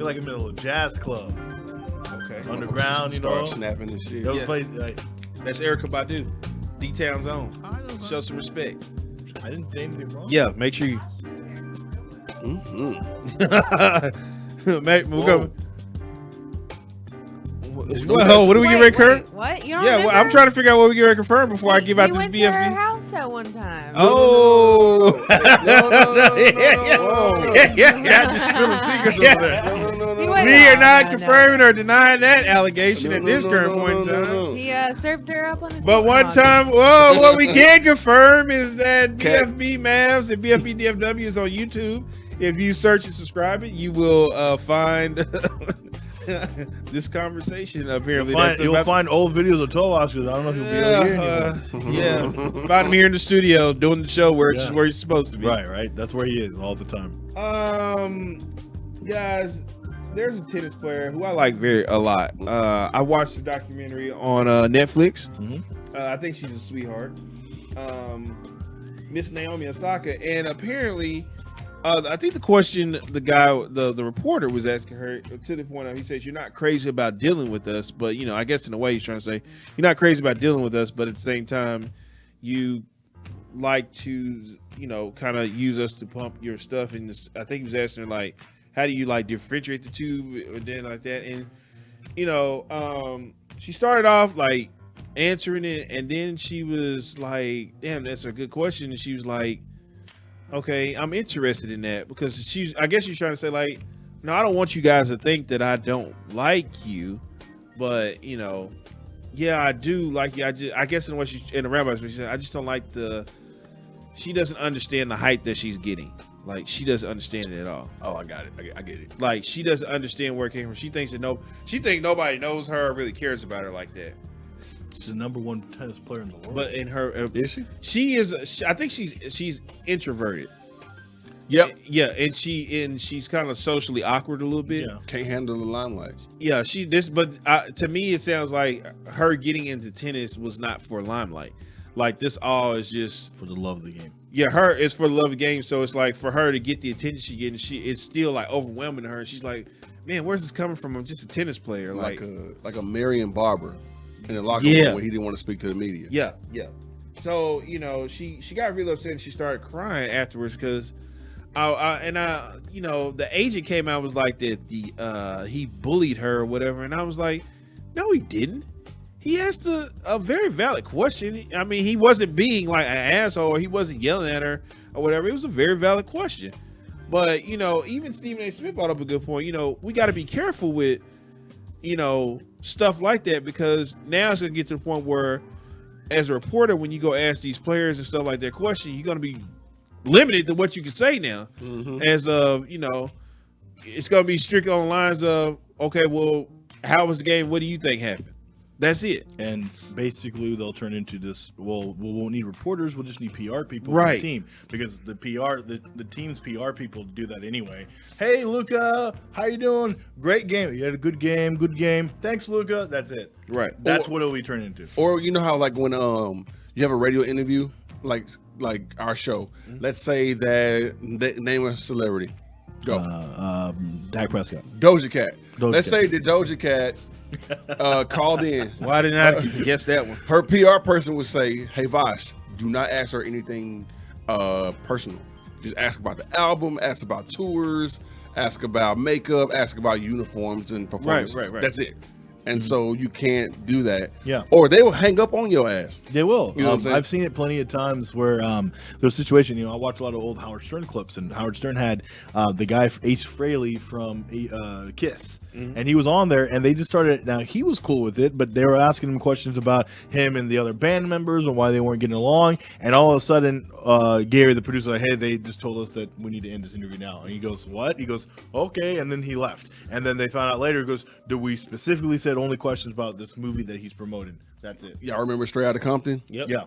feel like I'm in a little jazz club. Okay. Underground, you Start know. snapping and shit. Those Yeah. places, like, That's Erykah Badu. D-Town Zone. I don't know. Show some respect. I didn't say anything wrong. Yeah, make sure you. We'll go. Well, what do we get ready to confirm? What? You don't Yeah, remember? I'm trying to figure out what we get ready to confirm before I give out We this went to her BFB. house at one time. Oh, Whoa. Yeah, just spilling secrets over there. He went We are out. not No, confirming or denying that allegation at this current point in time. He served her up on his. But one time, what we can confirm is that BFB Mavs and BFB DFW is on YouTube. If you search and subscribe it, you will find this conversation. Apparently, You'll find old videos of toe washers. I don't know if you'll be able to hear anymore. yeah. Find him here in the studio doing the show where he's supposed to be. Right. That's where he is all the time. Guys, there's a tennis player who I like a lot. I watched the documentary on Netflix. I think she's a sweetheart. Miss Naomi Osaka, and apparently, I think the question the reporter was asking her to the point of, he says, "You're not crazy about dealing with us, but I guess in a way he's trying to say you're not crazy about dealing with us, but at the same time, you like to kind of use us to pump your stuff." And I think he was asking her like, how do you like differentiate the two, and then like that, and she started off like answering it, and then she was like, "Damn, that's a good question," and she was like, "Okay, I'm interested in that," because I guess she's trying to say like, no, I don't want you guys to think that I don't like you, but yeah, I do like you. I guess in what she in the rabbi, she said, I just don't like she doesn't understand the hype that she's getting. Like, she doesn't understand it at all. Oh, I got it. I get it. Like, she doesn't understand where it came from. She thinks that nobody knows her or really cares about her like that. She's the #1 tennis player in the world. But in her, is she? She is. I think she's introverted. Yep. Yeah, and she's kind of socially awkward a little bit. Yeah. Can't handle the limelight. Yeah, but to me it sounds like her getting into tennis was not for limelight. Like, this all is just for the love of the game. Yeah, it's for the love of the game. So it's like for her to get the attention she getting, it's still like overwhelming to her. She's like, man, where's this coming from? I'm just a tennis player. Like a Marion Barber in the locker room where he didn't want to speak to the media. Yeah. So she got really upset and she started crying afterwards because the agent came out and was like that he bullied her or whatever, and I was like, no, he didn't. He asked a very valid question. I mean, he wasn't being like an asshole, or he wasn't yelling at her or whatever. It was a very valid question. But, even Stephen A. Smith brought up a good point. We got to be careful with, stuff like that, because now it's going to get to the point where, as a reporter, when you go ask these players and stuff like that question, you're going to be limited to what you can say now. Mm-hmm. As of, it's going to be strictly on the lines of, okay, well, how was the game? What do you think happened? That's it. And basically they'll turn into this, well, we won't need reporters, we'll just need PR people right. for the team. Because the team's PR people do that anyway. Hey, Luca, how you doing? Great game. You had a good game. Thanks, Luca. That's it. Right. That's what it'll be turned into. Or how like when you have a radio interview, like our show, let's say that name a celebrity. Go. Dak Prescott. Doja Cat. Let's say that Doja Cat called in. Why didn't I guess that one? Her PR person would say, "Hey Vosh, do not ask her anything personal. Just ask about the album, ask about tours, ask about makeup, ask about uniforms and performance. Right. That's it." And so you can't do that. Yeah. Or they will hang up on your ass. They will. You know what I'm saying? I've seen it plenty of times where there's a situation, I watch a lot of old Howard Stern clips, and Howard Stern had the guy Ace Frehley from Kiss. Mm-hmm. And he was on there, and they just started. Now, he was cool with it, but they were asking him questions about him and the other band members and why they weren't getting along. And all of a sudden, Gary, the producer, like, hey, they just told us that we need to end this interview now. And he goes, what? He goes, okay. And then he left. And then they found out later, he goes, do we specifically said only questions about this movie that he's promoting? That's it. Y'all remember Straight Outta Compton? Yep. Yeah.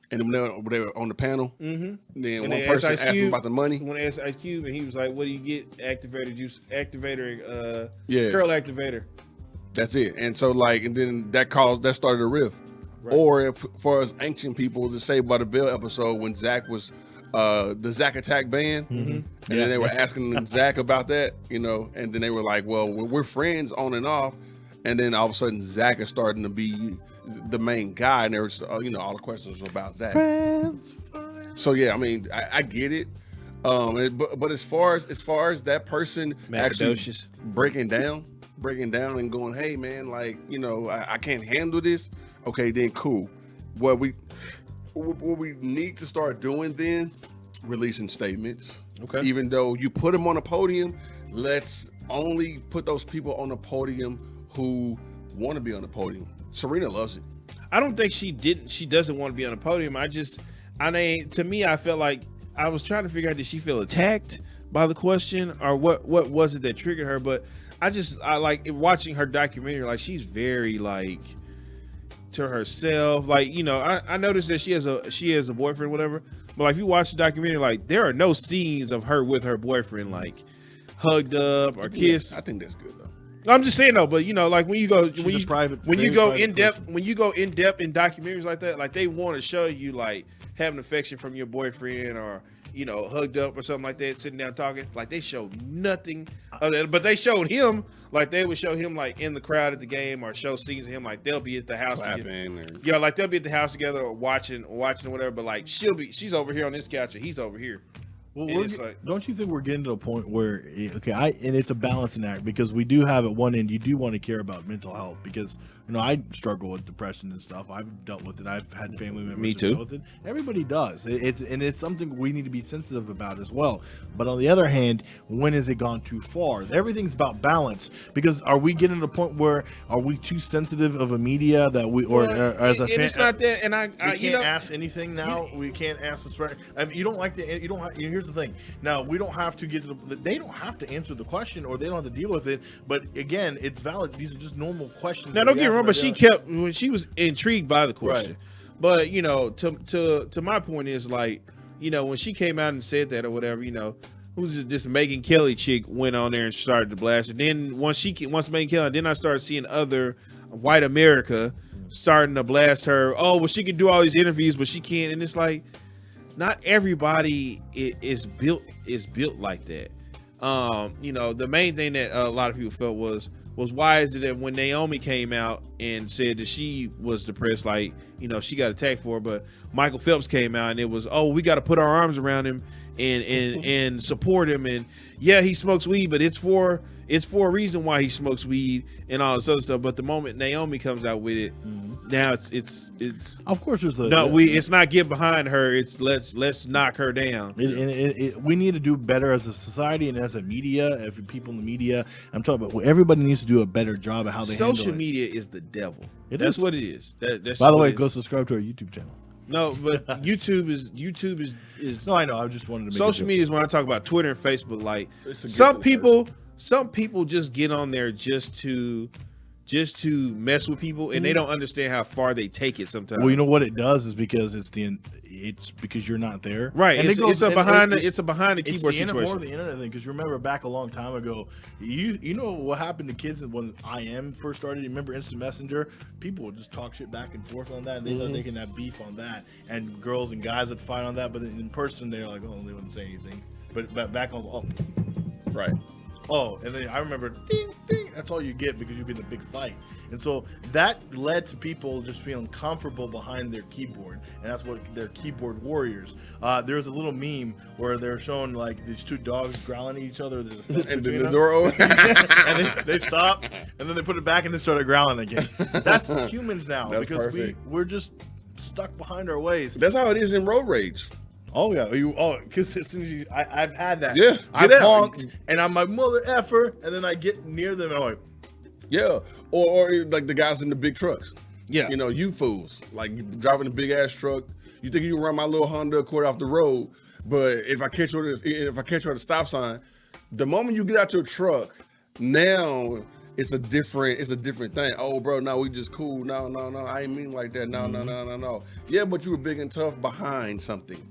And they were on the panel. Mm-hmm. Then and one person asked him about the money. When they asked Ice Cube, and he was like, what do you get? Curl activator. That's it. And so and then that started a riff. Right. Or for us ancient people, the Saved by the Bell episode when Zach was the Zach Attack band, and then they were asking Zach about that, you know, and then they were like, well, we're friends on and off, and then all of a sudden Zach is starting to be the main guy, and there was you know, all the questions were about Zach. So yeah, I mean, I get it. But as far as that person actually breaking down and going, hey man, like, you know, I can't handle this. Okay, then cool. What we need to start doing then, releasing statements. Okay. Even though you put them on a podium, let's only put those people on the podium who want to be on the podium. Serena loves it. I don't think she doesn't want to be on the podium. To me, I felt like I was trying to figure out, did she feel attacked by the question, or what was it that triggered her? But I like watching her documentary. Like, she's very like to herself. Like, you know, I noticed that she has a boyfriend, whatever. But like, if you watch the documentary, like, there are no scenes of her with her boyfriend like hugged up or kissed. I think that's good though. I'm just saying though, but you know, like when you go in depth in documentaries like that, like they want to show you like having affection from your boyfriend, or you know, hugged up or something like that, sitting down talking. Like, they showed nothing of that, but they showed him, like they would show him like in the crowd at the game, or show scenes of him like they'll be at the house together. Yeah, like they'll be at the house together or watching or whatever. But like she's over here on this couch and he's over here. Well, don't you think we're getting to a point where, and it's a balancing act, because we do have at one end, you do want to care about mental health, because, you know, I struggle with depression and stuff. I've dealt with it. I've had family members Me too. Dealt with it. Everybody does. It's something we need to be sensitive about as well. But on the other hand, when has it gone too far? Everything's about balance, because are we getting to a point where are we too sensitive of a media that we, or as a fan? It's not that, and we can't ask anything now. We can't ask the you don't like the, you don't have, here's the thing. Now, we don't have to get to they don't have to answer the question, or they don't have to deal with it. But again, it's valid. These are just normal questions. Now, don't get me wrong, but she was intrigued by the question. Right. But, you know, to my point is, like, you know, when she came out and said that or whatever, you know, who's this Megyn Kelly chick went on there and started to blast it. Then once Megyn Kelly, then I started seeing other white America starting to blast her. Oh, well, she can do all these interviews, but she can't. And it's like, not everybody is built like that. You know, the main thing that a lot of people felt was why is it that when Naomi came out and said that she was depressed, like, you know, she got attacked for it, but Michael Phelps came out and it was, oh, we got to put our arms around him and support him, and yeah, he smokes weed, but it's for a reason why he smokes weed and all this other stuff. But the moment Naomi comes out with it, now it's of course there's it's not get behind her, it's let's knock her down. We need to do better as a society and as a media, if people in the media. I'm talking about everybody needs to do a better job at how they handle it. Social media is the devil. That's what it is. That's by the way, go subscribe to our YouTube channel. No, but YouTube is No, I know. I just wanted to make social media is when I talk about Twitter and Facebook. Like, some people just get on there just to mess with people, and they don't understand how far they take it sometimes. Well, you know what it does is because it's because you're not there, right? And it's a behind the keyboard situation. More of the internet thing, because you remember back a long time ago, you know what happened to kids when IM first started. You remember Instant Messenger? People would just talk shit back and forth on that, and they thought they can have beef on that, and girls and guys would fight on that. But in person, they're like, oh, they wouldn't say anything. But back on, right. Oh, and then I remember, ding, ding, that's all you get because you've been in a big fight. And so that led to people just feeling comfortable behind their keyboard. And that's what they're keyboard warriors. There's a little meme where they're showing like these two dogs growling at each other. And then the door open. And they stop, and then they put it back and they started growling again. That's humans now. That's because perfect. We're just stuck behind our ways. That's how it is in road rage. Oh yeah, because as soon as I've had that. Yeah, I've honked and I'm like mother effer, and then I get near them and I'm like, yeah, or like the guys in the big trucks. Yeah, you know, you fools, like you driving a big ass truck. You think you can run my little Honda Accord off the road, but if I catch you at a stop sign, the moment you get out your truck, now it's a different thing. Oh, bro, no, we just cool. No, I ain't mean like that. No. Yeah, but you were big and tough behind something.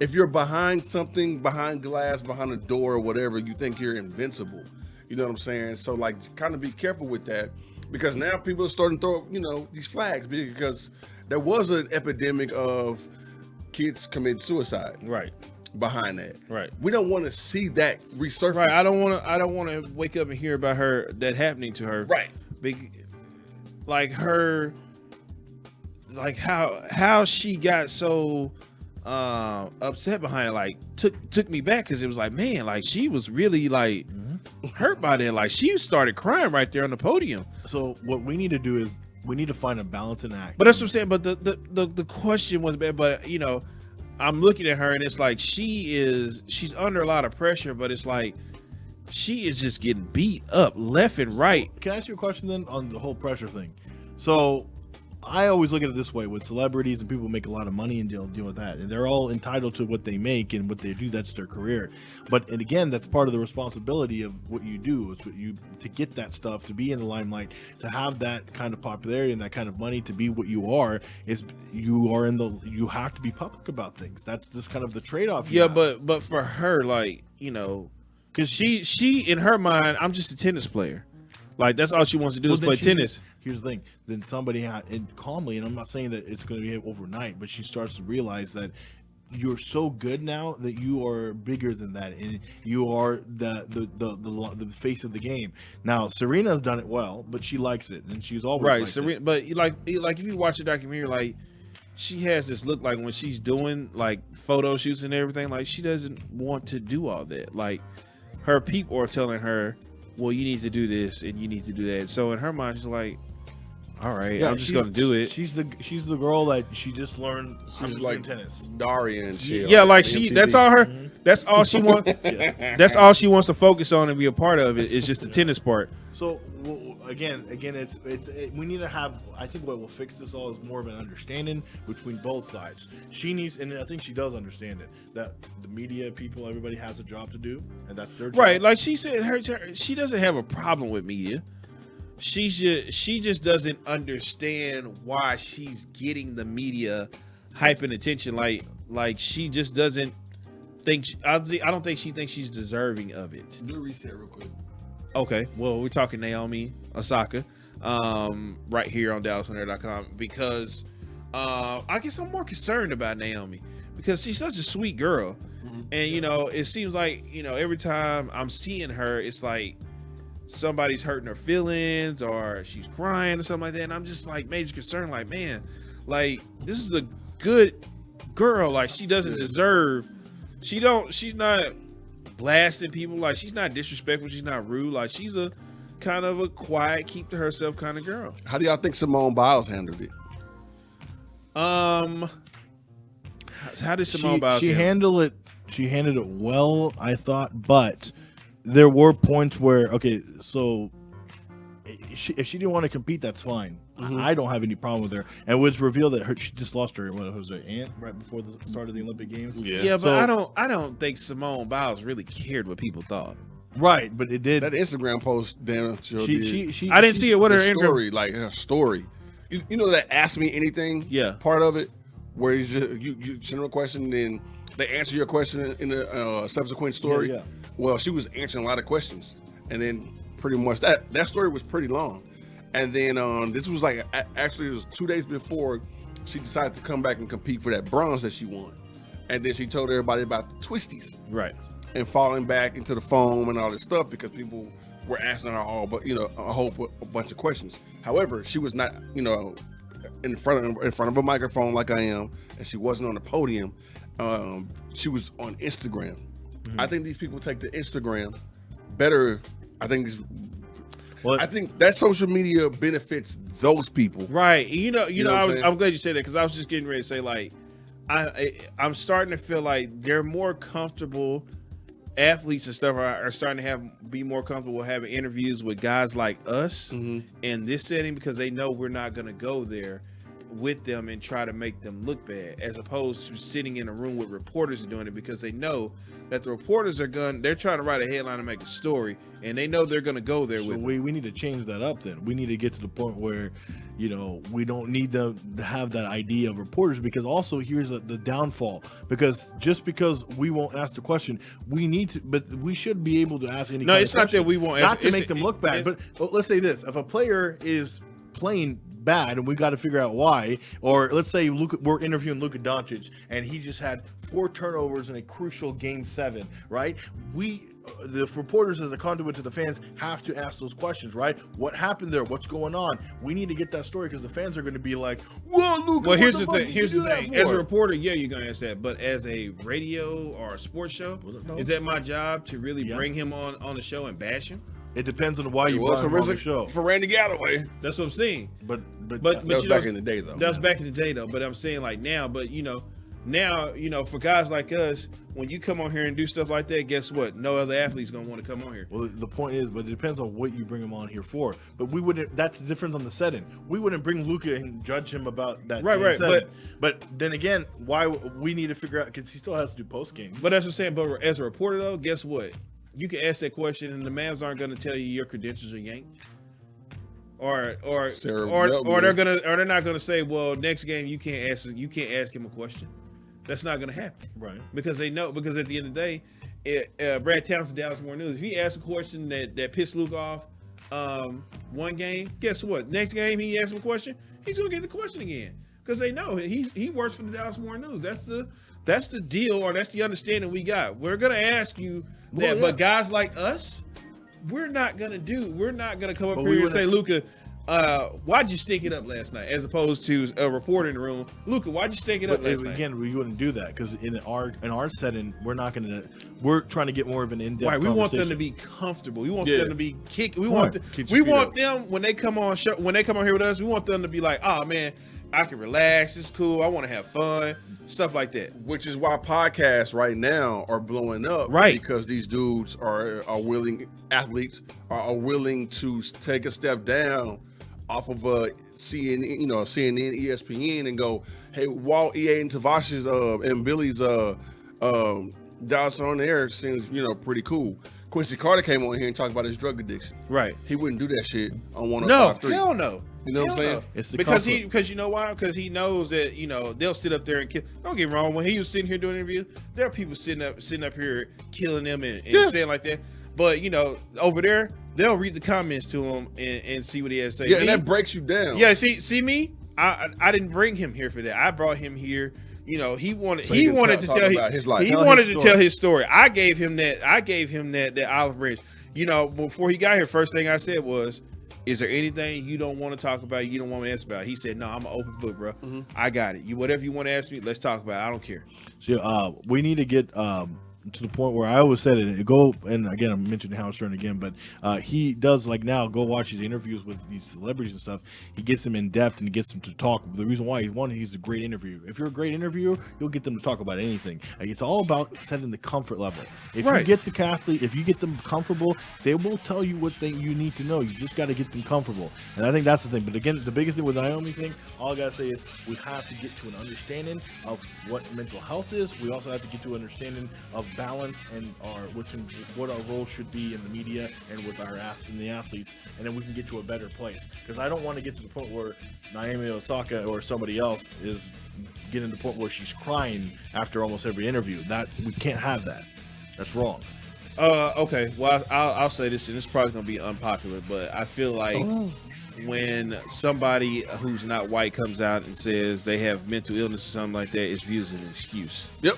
If you're behind something, behind glass, behind a door or whatever, you think you're invincible. You know what I'm saying? So like, kind of be careful with that, because now people are starting to throw, you know, these flags, because there was an epidemic of kids committing suicide. Right. behind that. Right. We don't want to see that resurface. Right. I don't want to wake up and hear about her that happening to her. Right. Like her, like how she got so upset behind it, like took me back, because it was like, man, like she was really like hurt by that. Like she started crying right there on the podium. So what we need to do is we need to find a balance in act. But that's what I'm saying. But the question was bad. But you know, I'm looking at her and it's like she's under a lot of pressure, but it's like she is just getting beat up left and right. Can I ask you a question then on the whole pressure thing? So I always look at it this way: with celebrities and people make a lot of money and deal with that, and they're all entitled to what they make and what they do. That's their career. And again, that's part of the responsibility of what you do. It's what you to get that stuff, to be in the limelight, to have that kind of popularity and that kind of money, to be what you are. You have to be public about things. That's just kind of the trade-off. Yeah, but for her, like, you know, because she in her mind, I'm just a tennis player. Like that's all she wants to do is play tennis. Here's the thing. Then somebody and calmly, and I'm not saying that it's going to be overnight, but she starts to realize that you're so good now that you are bigger than that, and you are the face of the game. Now Serena's done it well, but she likes it, and she's always right. liked Serena, it. but like if you watch the documentary, like she has this look like when she's doing like photo shoots and everything, like she doesn't want to do all that. Like her people are telling her, well, you need to do this and you need to do that. So in her mind, she's like, all right, I'm just gonna do it. She's the girl that she just learned. She's like tennis. Daria and shit. Yeah, like MTV. that's all her. That's all she wants. Yes. That's all she wants to focus on and be a part of it. Is just the tennis part. So again, we need to have. I think what will fix this all is more of an understanding between both sides. She needs, and I think she does understand it, that the media people, everybody has a job to do, and that's their job. Right, like she said, she doesn't have a problem with media. She just doesn't understand why she's getting the media hype and attention. Like she just doesn't think. I don't think she thinks she's deserving of it. Do a reset real quick. Okay, well, we're talking Naomi Osaka, right here on DallasOnAir.com, because I guess I'm more concerned about Naomi because she's such a sweet girl, and you know, it seems like, you know, every time I'm seeing her, it's like somebody's hurting her feelings or she's crying or something like that, and I'm just like major concerned, like, man, like this is a good girl, like she doesn't deserve. She's not blasting people, like she's not disrespectful, she's not rude, like she's a kind of a quiet, keep to herself kind of girl. How do y'all think Simone Biles handled it? How did Simone Biles handle it? She handled it well, I thought, but there were points where, okay, so if she didn't want to compete, that's fine. I don't have any problem with her. And it was revealed that she just lost her, what was her aunt right before the start of the Olympic Games. Yeah, but I don't think Simone Biles really cared what people thought. Right, but it did. That Instagram post, damn, She I didn't see it. What her story, like her story. You know that Ask Me Anything? Yeah. Part of it, where you send them a question, then they answer your question in a subsequent story. Yeah. Well, she was answering a lot of questions, and then pretty much that story was pretty long. And then this was like, actually it was 2 days before she decided to come back and compete for that bronze that she won. And then she told everybody about the twisties. Right. And falling back into the foam and all this stuff because people were asking her a bunch of questions. However, she was not, in front of a microphone like I am, and she wasn't on the podium. She was on Instagram. I think these people take to Instagram better. I think that social media benefits those people. Right. I'm glad you said that, because I was just getting ready to say, like, I'm starting to feel like they're more comfortable. Athletes and stuff are starting to be more comfortable having interviews with guys like us in this setting, because they know we're not going to go there with them and try to make them look bad, as opposed to sitting in a room with reporters and doing it, because they know that the reporters they're trying to write a headline and make a story, and they know they're going to go there with we need to change that up. Then we need to get to the point where, we don't need to have that idea of reporters, because also here's the downfall, because just because we won't ask the question, we need to, but we should be able to ask any. No, it's not that we won't not ask, to make them look bad, but let's say this: if a player is playing bad, and we got to figure out why. Or let's say we're interviewing Luka Doncic, and he just had 4 turnovers in a crucial Game 7, right? The reporters, as a conduit to the fans, have to ask those questions, right? What happened there? What's going on? We need to get that story because the fans are going to be like, "Whoa, Luka!" Well, here's the thing. Here's the thing. As a reporter, yeah, you're going to ask that. But as a radio or a sports show, is that my job to really bring him on the show and bash him? It depends on why you brought him on the show. For Randy Galloway. That's what I'm saying. But that was back in the day, though. That was back in the day, though. But I'm saying like now. But now, for guys like us, when you come on here and do stuff like that, guess what? No other athlete's gonna want to come on here. Well, the point is, but it depends on what you bring him on here for. But we wouldn't. That's the difference on the setting. We wouldn't bring Luka and judge him about that. Right. But then again, why we need to figure out because he still has to do post game. But that's what I'm saying. But as a reporter, though, guess what? You can ask that question, and the Mavs aren't going to tell you your credentials are yanked, or they're not going to say, well, next game you can't ask him a question. That's not going to happen, right? Because they know. Because at the end of the day, Brad Townsend, Dallas Morning News, if he asks a question that pissed Luke off, one game, guess what? Next game he asks him a question, he's going to get the question again because they know he works for the Dallas Morning News. That's the deal, or that's the understanding we got. We're going to ask you that, but guys like us, we're not gonna come up here and say, Luka, why'd you stink it up last night? As opposed to a reporter in the room, Luka, why'd you stink it up last night? Again, we wouldn't do that because in our setting, we're trying to get more of an in-depth. Right, we want them to be comfortable. We want them to be kicked. We want them when they come on here with us. We want them to be like, oh man, I can relax. It's cool. I want to have fun. Stuff like that. Which is why podcasts right now are blowing up. Right. Because these dudes are willing, athletes are willing to take a step down off of CNN, CNN, ESPN, and go, hey, Walt, EA, and Tavash's and Billy's Dallas on the air seems, pretty cool. Quincy Carter came on here and talked about his drug addiction. Right. He wouldn't do that shit on 105.3. No, hell no. You know what I'm saying? It's because you know why? Because he knows that they'll sit up there and kill. Don't get me wrong. When he was sitting here doing interviews, there are people sitting up here killing them and saying like that. But over there, they'll read the comments to him and see what he has to say. Yeah, and that breaks you down. Yeah, see me. I didn't bring him here for that. I brought him here. He wanted to tell his life. He wanted to tell his story. I gave him that olive branch. Before he got here, first thing I said was, is there anything you don't want to talk about, you don't want me to ask about? He said, no, I'm an open book, bro. Mm-hmm. I got it. Whatever you want to ask me, let's talk about it. I don't care. So we need to get to the point where I always said it. And again, I'm mentioning Howard Stern again, but he does now go watch his interviews with these celebrities and stuff. He gets them in depth and gets them to talk. The reason why he's a great interviewer. If you're a great interviewer, you'll get them to talk about anything. It's all about setting the comfort level. If you get the athlete, if you get them comfortable, they will tell you what you need to know. You just got to get them comfortable. And I think that's the thing. But again, the biggest thing with Naomi thing, all I got to say is we have to get to an understanding of what mental health is. We also have to get to an understanding of balance and what our role should be in the media and with the athletes, and then we can get to a better place. Because I don't want to get to the point where Naomi Osaka or somebody else is getting to the point where she's crying after almost every interview. That we can't have that. That's wrong. Okay. Well, I'll say this, and it's probably gonna be unpopular, but I feel like when somebody who's not white comes out and says they have mental illness or something like that, it's viewed as an excuse. Yep.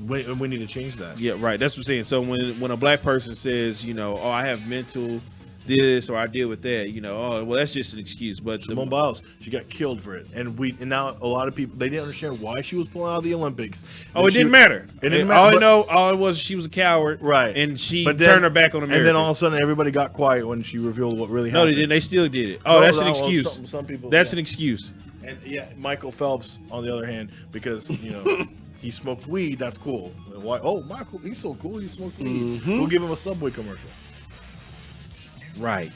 We need to change that. Yeah, right. That's what I'm saying. So when a black person says, I have mental this or I deal with that, well, that's just an excuse. But Simone Biles, she got killed for it, and now a lot of people, they didn't understand why she was pulling out of the Olympics. It didn't matter. It didn't matter. All it was, she was a coward, right? And she turned her back on America. And then all of a sudden, everybody got quiet when she revealed what really happened. No, they didn't. They still did it. That's an excuse. Some people. That's an excuse. And Michael Phelps, on the other hand, because he smoked weed. That's cool. Why? Oh, Michael, he's so cool. He smoked weed. We'll give him a Subway commercial. Right.